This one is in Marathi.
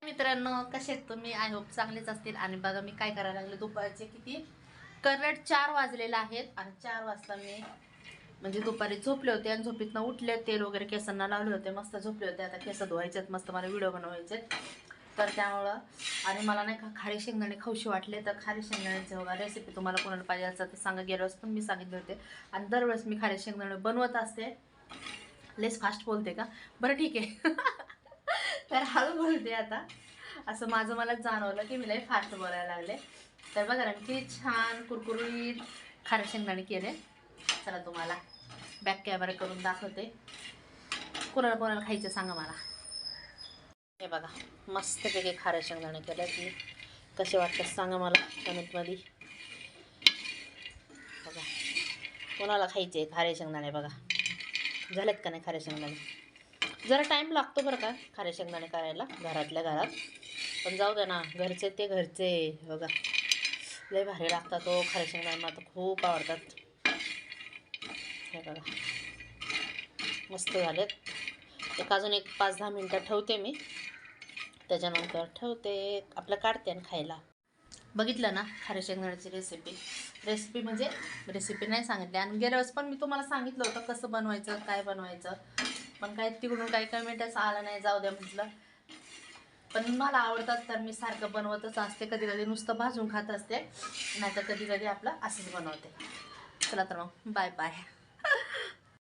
मित्रांनो, कसे आहेत तुम्ही? आय होप चांगलेच असतील. आणि बघा मी काय करायला लागले, दुपारचे किती करेक्ट 4 वाजलेले आहेत. आणि 4 वाजता मी म्हणजे दुपारी झोपले होते आणि झोपेतनं उठले, तेल वगैरे केसांना लावले होते, मस्त झोपले होते. आता केस धुवायचेत, मस्त मला व्हिडिओ बनवायचे. तर त्यामुळं आणि मला नाही का खारी शेंगदाणे खाऊशी वाटले, तर खारी शेंगदाण्याचे बघा रेसिपी तुम्हाला कोणाला पाहिजे असं ते सांगा. गेल्या वेळेस पण मी सांगितले होते आणि दरवेळेस मी खारी शेंगदाणे बनवत असते. लेस फास्ट बोलते का? बरं ठीक आहे. तर हळू बोलते आता. असं माझं मला जाणवलं की मी लई फास्ट बोलायला लागले. तर बघा ना किती छान कुरकुरीत खारे शेंगदाणे केले. चला तुम्हाला बॅक कॅमेरा करून दाखवते. कोणाला कोणाला खायचं सांगा मला. हे बघा मस्तपैकी खारे शेंगदाणे केले. मी कसे वाटतात सांगा मला कमेंटमध्ये. बघा कोणाला खायचे खारे शेंगदाणे. बघा झालेत का नाही खारे शेंगदाणे. जरा टाईम लागतो बरं का खारे शेंगदाणे करायला घरातल्या घरात, पण जाऊ द्या ना, घरचे ते घरचे. बघा लय भारी लागतात तो खारे शेंगदाणे, मला खूप आवडतात. हे बघा मस्त झालेत. अजून एक 5-10 मिनटं ठेवते मी, त्याच्यानंतर ठेवते आपलं काढते आणि खायला. बघितलं ना खारे शेंगदाण्याची रेसिपी म्हणजे रेसिपी नाही सांगितली. आणि गेल्या वेळेस पण मी तुम्हाला सांगितलं होतं कसं बनवायचं काय बनवायचं, पण काय तिकडून काही कमेंटच आलं नाही. जाऊ द्या म्हटलं. पण मला आवडतात तर मी सारखं बनवतच असते. कधी कधी नुसतं भाजून खात असते, नाही तर कधी कधी आपलं असंच बनवते. चला तर मग बाय बाय.